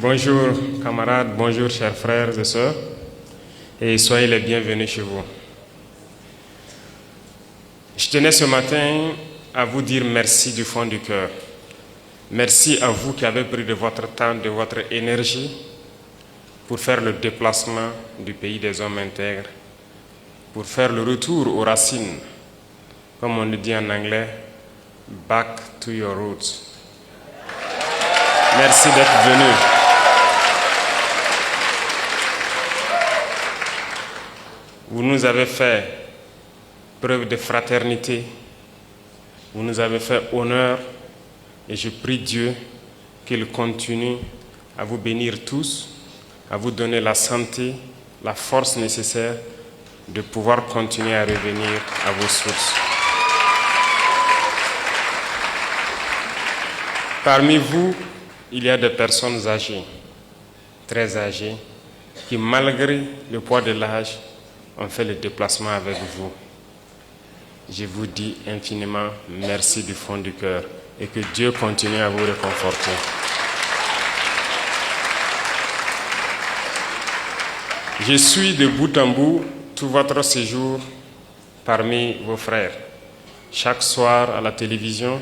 Bonjour camarades, bonjour chers frères et sœurs, et soyez les bienvenus chez vous. Je tenais ce matin à vous dire merci du fond du cœur. Merci à vous qui avez pris de votre temps, de votre énergie pour faire le déplacement du pays des hommes intègres, pour faire le retour aux racines, comme on le dit en anglais, back to your roots. Merci d'être venus. Vous nous avez fait preuve de fraternité, vous nous avez fait honneur et je prie Dieu qu'il continue à vous bénir tous, à vous donner la santé, la force nécessaire de pouvoir continuer à revenir à vos sources. Parmi vous, il y a des personnes âgées, très âgées, qui malgré le poids de l'âge, ont fait le déplacement avec vous. Je vous dis infiniment merci du fond du cœur et que Dieu continue à vous réconforter. Je suis de bout en bout tout votre séjour parmi vos frères. Chaque soir à la télévision,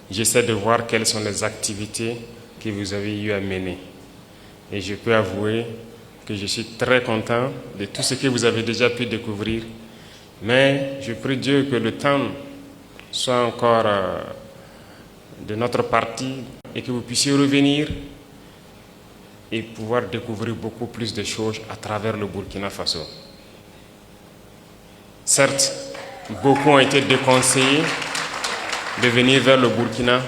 j'essaie de voir quelles sont les activités que vous avez eu à mener. Et je peux avouer que je suis très content de tout ce que vous avez déjà pu découvrir. Mais je prie Dieu que le temps soit encore de notre partie et que vous puissiez revenir et pouvoir découvrir beaucoup plus de choses à travers le Burkina Faso. Certes, beaucoup ont été déconseillés de venir vers le Burkina.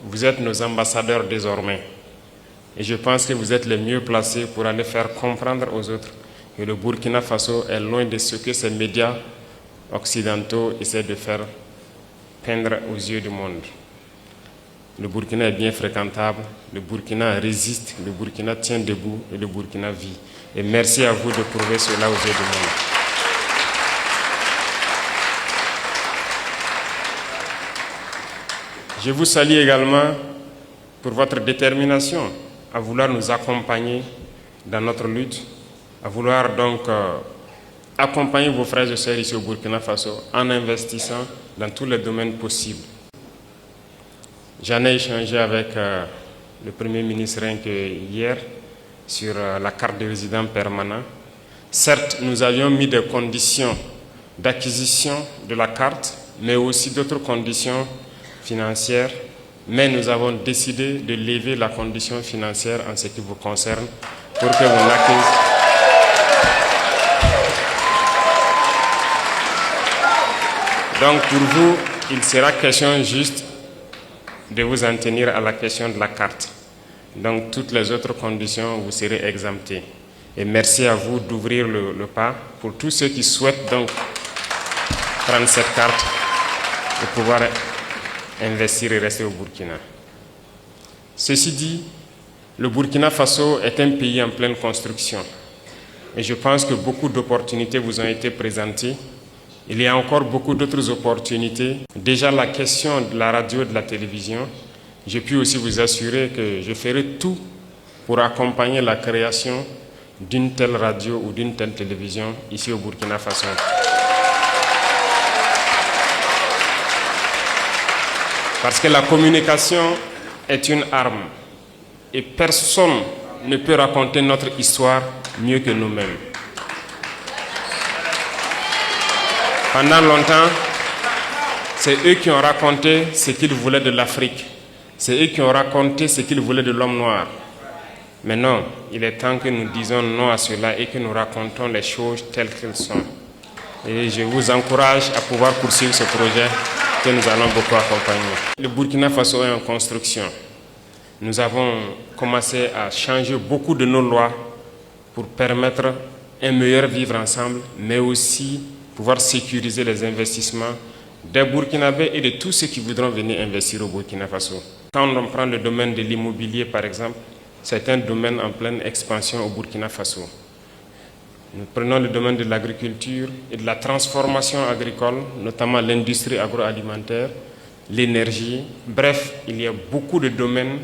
Vous êtes nos ambassadeurs désormais. Et je pense que vous êtes les mieux placés pour aller faire comprendre aux autres que le Burkina Faso est loin de ce que ces médias occidentaux essaient de faire peindre aux yeux du monde. Le Burkina est bien fréquentable, le Burkina résiste, le Burkina tient debout et le Burkina vit. Et merci à vous de prouver cela aux yeux du monde. Je vous salue également pour votre détermination à vouloir nous accompagner dans notre lutte, à vouloir donc accompagner vos frères et sœurs ici au Burkina Faso en investissant dans tous les domaines possibles. J'en ai échangé avec le Premier ministre rien que hier sur la carte de résident permanent. Certes, nous avions mis des conditions d'acquisition de la carte, mais aussi d'autres conditions financières. Mais nous avons décidé de lever la condition financière en ce qui vous concerne pour que vous n'acquisiez. Donc pour vous, il sera question juste de vous en tenir à la question de la carte. Donc toutes les autres conditions, vous serez exemptés. Et merci à vous d'ouvrir le pas pour tous ceux qui souhaitent donc prendre cette carte et pouvoir investir et rester au Burkina. Ceci dit, le Burkina Faso est un pays en pleine construction. Et je pense que beaucoup d'opportunités vous ont été présentées. Il y a encore beaucoup d'autres opportunités. Déjà la question de la radio et de la télévision, je puis aussi vous assurer que je ferai tout pour accompagner la création d'une telle radio ou d'une telle télévision ici au Burkina Faso. Parce que la communication est une arme et personne ne peut raconter notre histoire mieux que nous-mêmes. Pendant longtemps, c'est eux qui ont raconté ce qu'ils voulaient de l'Afrique. C'est eux qui ont raconté ce qu'ils voulaient de l'homme noir. Mais non, il est temps que nous disions non à cela et que nous racontons les choses telles qu'elles sont. Et je vous encourage à pouvoir poursuivre ce projet que nous allons beaucoup accompagner. Le Burkina Faso est en construction. Nous avons commencé à changer beaucoup de nos lois pour permettre un meilleur vivre ensemble, mais aussi pouvoir sécuriser les investissements des Burkinabés et de tous ceux qui voudront venir investir au Burkina Faso. Quand on prend le domaine de l'immobilier, par exemple, c'est un domaine en pleine expansion au Burkina Faso. Nous prenons le domaine de l'agriculture et de la transformation agricole, notamment l'industrie agroalimentaire, l'énergie. Bref, il y a beaucoup de domaines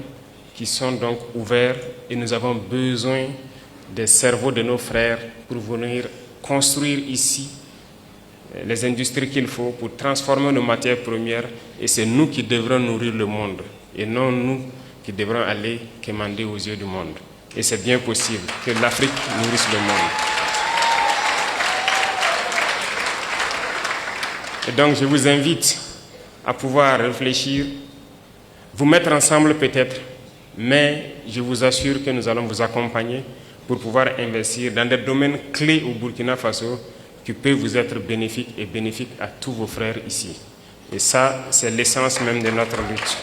qui sont donc ouverts et nous avons besoin des cerveaux de nos frères pour venir construire ici les industries qu'il faut pour transformer nos matières premières, et c'est nous qui devrons nourrir le monde et non nous qui devrons aller quémander aux yeux du monde. Et c'est bien possible que l'Afrique nourrisse le monde. Et donc je vous invite à pouvoir réfléchir, vous mettre ensemble peut-être, mais je vous assure que nous allons vous accompagner pour pouvoir investir dans des domaines clés au Burkina Faso qui peuvent vous être bénéfiques et bénéfiques à tous vos frères ici. Et ça, c'est l'essence même de notre lutte.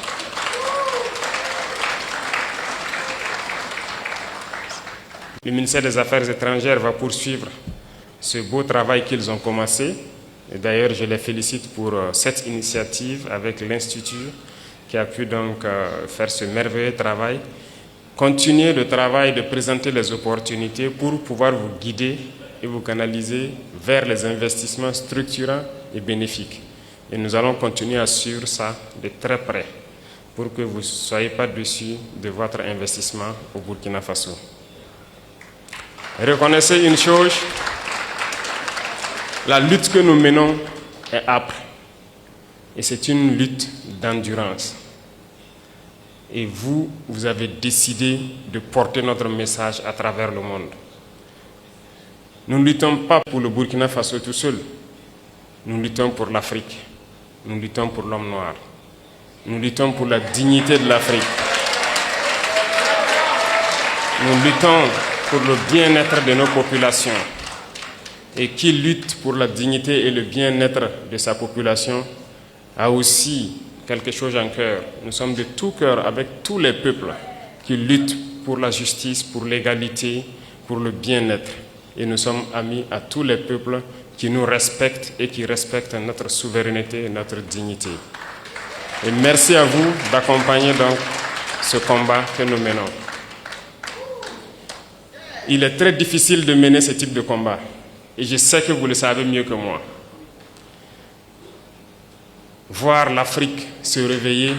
Le ministère des Affaires étrangères va poursuivre ce beau travail qu'ils ont commencé. Et d'ailleurs, je les félicite pour cette initiative avec l'Institut qui a pu donc faire ce merveilleux travail. Continuez le travail de présenter les opportunités pour pouvoir vous guider et vous canaliser vers les investissements structurants et bénéfiques. Et nous allons continuer à suivre ça de très près pour que vous ne soyez pas déçus de votre investissement au Burkina Faso. Reconnaissez une chose, la lutte que nous menons est âpre et c'est une lutte d'endurance. Et vous avez décidé de porter notre message à travers le monde. Nous ne luttons pas pour le Burkina Faso tout seul. Nous luttons pour l'Afrique. Nous luttons pour l'homme noir. Nous luttons pour la dignité de l'Afrique. Nous luttons pour le bien-être de nos populations. Et qui lutte pour la dignité et le bien-être de sa population a aussi quelque chose en cœur. Nous sommes de tout cœur avec tous les peuples qui luttent pour la justice, pour l'égalité, pour le bien-être. Et nous sommes amis à tous les peuples qui nous respectent et qui respectent notre souveraineté et notre dignité. Et merci à vous d'accompagner donc ce combat que nous menons. Il est très difficile de mener ce type de combat. Et je sais que vous le savez mieux que moi. Voir l'Afrique se réveiller,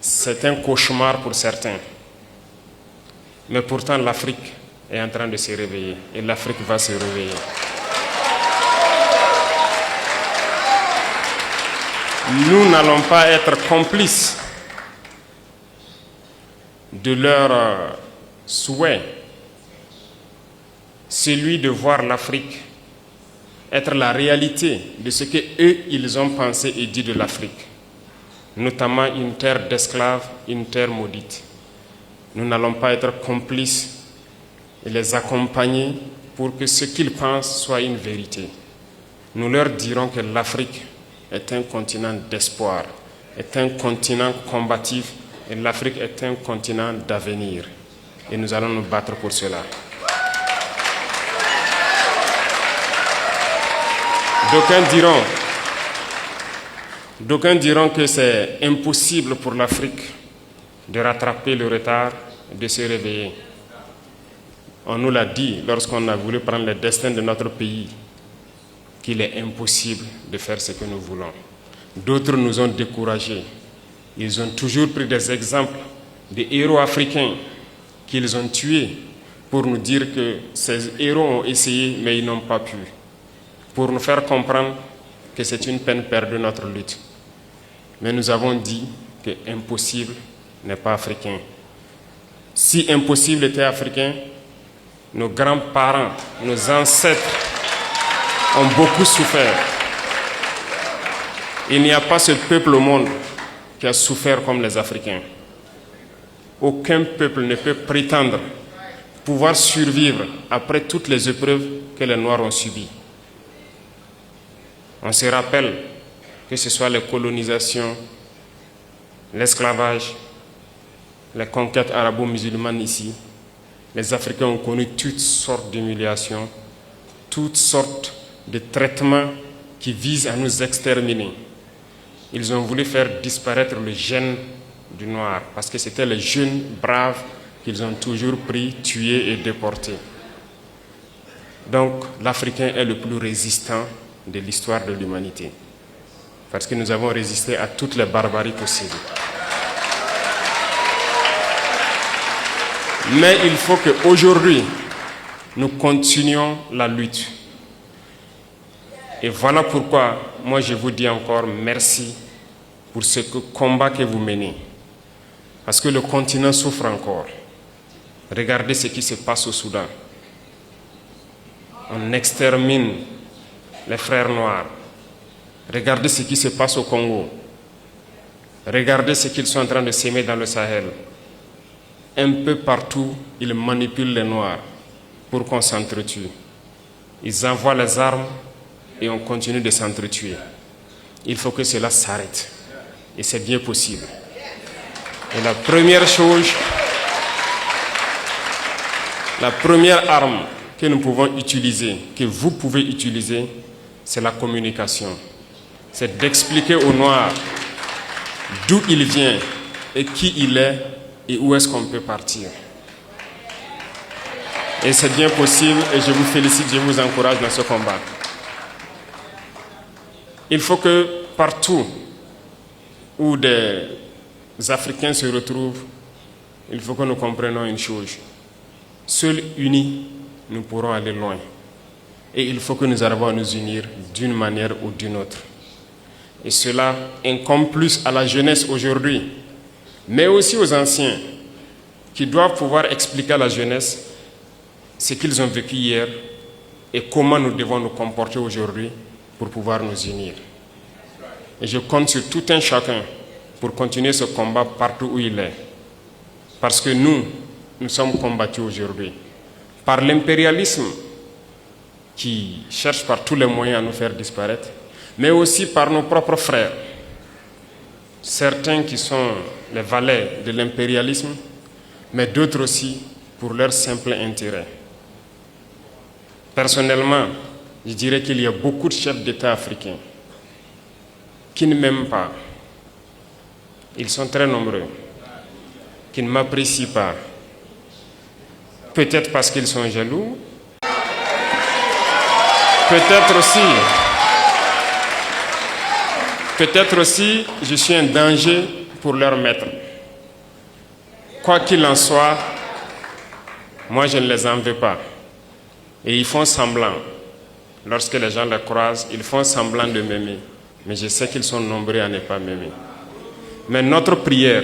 c'est un cauchemar pour certains. Mais pourtant, l'Afrique est en train de se réveiller. Et l'Afrique va se réveiller. Nous n'allons pas être complices de leur souhait, celui de voir l'Afrique être la réalité de ce qu'eux, ils ont pensé et dit de l'Afrique, notamment une terre d'esclaves, une terre maudite. Nous n'allons pas être complices et les accompagner pour que ce qu'ils pensent soit une vérité. Nous leur dirons que l'Afrique est un continent d'espoir, est un continent combatif et l'Afrique est un continent d'avenir. Et nous allons nous battre pour cela. D'aucuns diront que c'est impossible pour l'Afrique de rattraper le retard, de se réveiller. On nous l'a dit lorsqu'on a voulu prendre le destin de notre pays, qu'il est impossible de faire ce que nous voulons. D'autres nous ont découragés. Ils ont toujours pris des exemples de héros africains qu'ils ont tués pour nous dire que ces héros ont essayé mais ils n'ont pas pu. Pour nous faire comprendre que c'est une peine perdue notre lutte. Mais nous avons dit que impossible n'est pas africain. Si impossible était africain, nos grands-parents, nos ancêtres ont beaucoup souffert. Il n'y a pas ce peuple au monde qui a souffert comme les Africains. Aucun peuple ne peut prétendre pouvoir survivre après toutes les épreuves que les Noirs ont subies. On se rappelle que ce soit les colonisations, l'esclavage, les conquêtes arabo-musulmanes ici, les Africains ont connu toutes sortes d'humiliations, toutes sortes de traitements qui visent à nous exterminer. Ils ont voulu faire disparaître le gène du noir parce que c'était les jeunes braves qu'ils ont toujours pris, tués et déportés. Donc l'Africain est le plus résistant de l'histoire de l'humanité parce que nous avons résisté à toutes les barbaries possibles. Mais il faut qu'aujourd'hui, nous continuions la lutte. Et voilà pourquoi, moi je vous dis encore merci pour ce combat que vous menez. Parce que le continent souffre encore. Regardez ce qui se passe au Soudan. On extermine les frères noirs. Regardez ce qui se passe au Congo. Regardez ce qu'ils sont en train de s'aimer dans le Sahel. Un peu partout, ils manipulent les noirs pour qu'on s'entretue. Ils envoient les armes et on continue de s'entretuer. Il faut que cela s'arrête. Et c'est bien possible. Et la première chose, la première arme que nous pouvons utiliser, que vous pouvez utiliser, c'est la communication. C'est d'expliquer aux Noirs d'où il vient et qui il est et où est-ce qu'on peut partir. Et c'est bien possible et je vous félicite, je vous encourage dans ce combat. Il faut que partout où des Africains se retrouvent, il faut que nous comprenions une chose. Seuls unis, nous pourrons aller loin. Et il faut que nous arrivions à nous unir d'une manière ou d'une autre. Et cela incombe plus à la jeunesse aujourd'hui, mais aussi aux anciens, qui doivent pouvoir expliquer à la jeunesse ce qu'ils ont vécu hier et comment nous devons nous comporter aujourd'hui pour pouvoir nous unir. Et je compte sur tout un chacun pour continuer ce combat partout où il est. Parce que nous sommes combattus aujourd'hui par l'impérialisme qui cherche par tous les moyens à nous faire disparaître, mais aussi par nos propres frères. Certains qui sont les valets de l'impérialisme, mais d'autres aussi pour leur simple intérêt. Personnellement, je dirais qu'il y a beaucoup de chefs d'État africains qui ne m'aiment pas. Ils sont très nombreux, qui ne m'apprécient pas. Peut-être parce qu'ils sont jaloux, peut-être aussi, je suis un danger pour leur maître. Quoi qu'il en soit, moi je ne les en veux pas. Et ils font semblant. Lorsque les gens les croisent, ils font semblant de m'aimer. Mais je sais qu'ils sont nombreux à ne pas m'aimer. Mais notre prière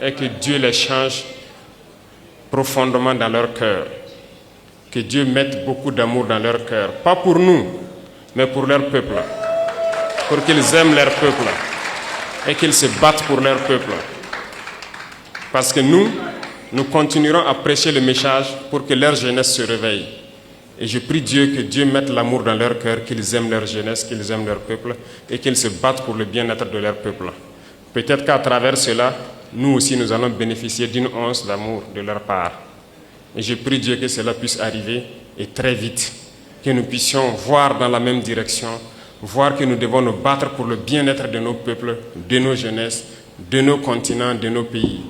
est que Dieu les change profondément dans leur cœur. Que Dieu mette beaucoup d'amour dans leur cœur. Pas pour nous, mais pour leur peuple. Pour qu'ils aiment leur peuple. Et qu'ils se battent pour leur peuple. Parce que nous continuerons à prêcher le message pour que leur jeunesse se réveille. Et je prie Dieu que Dieu mette l'amour dans leur cœur, qu'ils aiment leur jeunesse, qu'ils aiment leur peuple et qu'ils se battent pour le bien-être de leur peuple. Peut-être qu'à travers cela, nous aussi nous allons bénéficier d'une once d'amour de leur part. Et je prie Dieu que cela puisse arriver et très vite, que nous puissions voir dans la même direction, voir que nous devons nous battre pour le bien-être de nos peuples, de nos jeunesses, de nos continents, de nos pays.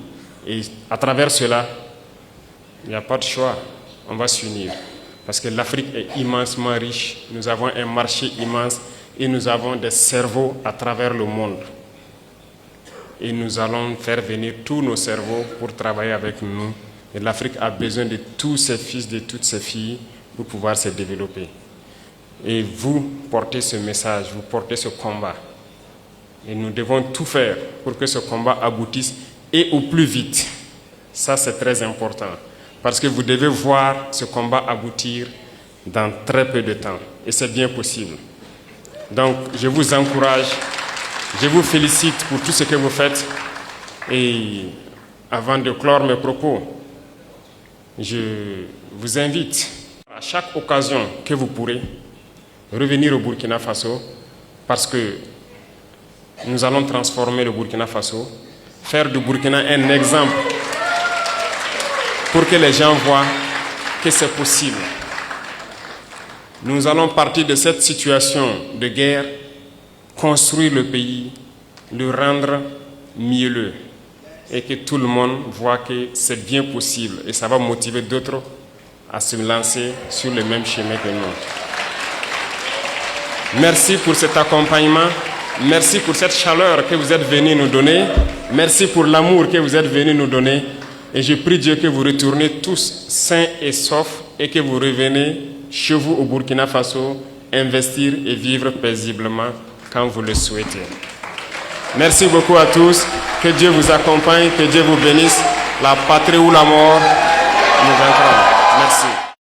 Et à travers cela, il n'y a pas de choix, on va s'unir. Parce que l'Afrique est immensement riche, nous avons un marché immense et nous avons des cerveaux à travers le monde. Et nous allons faire venir tous nos cerveaux pour travailler avec nous. Et l'Afrique a besoin de tous ses fils, de toutes ses filles pour pouvoir se développer. Et vous portez ce message, vous portez ce combat. Et nous devons tout faire pour que ce combat aboutisse et au plus vite. Ça, c'est très important. Parce que vous devez voir ce combat aboutir dans très peu de temps. Et c'est bien possible. Donc, je vous encourage, je vous félicite pour tout ce que vous faites. Et avant de clore mes propos, je vous invite, à chaque occasion que vous pourrez, revenir au Burkina Faso, parce que nous allons transformer le Burkina Faso, faire du Burkina un exemple pour que les gens voient que c'est possible. Nous allons partir de cette situation de guerre, construire le pays, le rendre mielleux et que tout le monde voit que c'est bien possible et ça va motiver d'autres à se lancer sur le même chemin que nous. Merci pour cet accompagnement, merci pour cette chaleur que vous êtes venus nous donner, merci pour l'amour que vous êtes venus nous donner. Et je prie Dieu que vous retournez tous sains et saufs et que vous revenez chez vous au Burkina Faso, investir et vivre paisiblement quand vous le souhaitez. Merci beaucoup à tous. Que Dieu vous accompagne, que Dieu vous bénisse. La patrie ou la mort, nous vaincrons. Merci.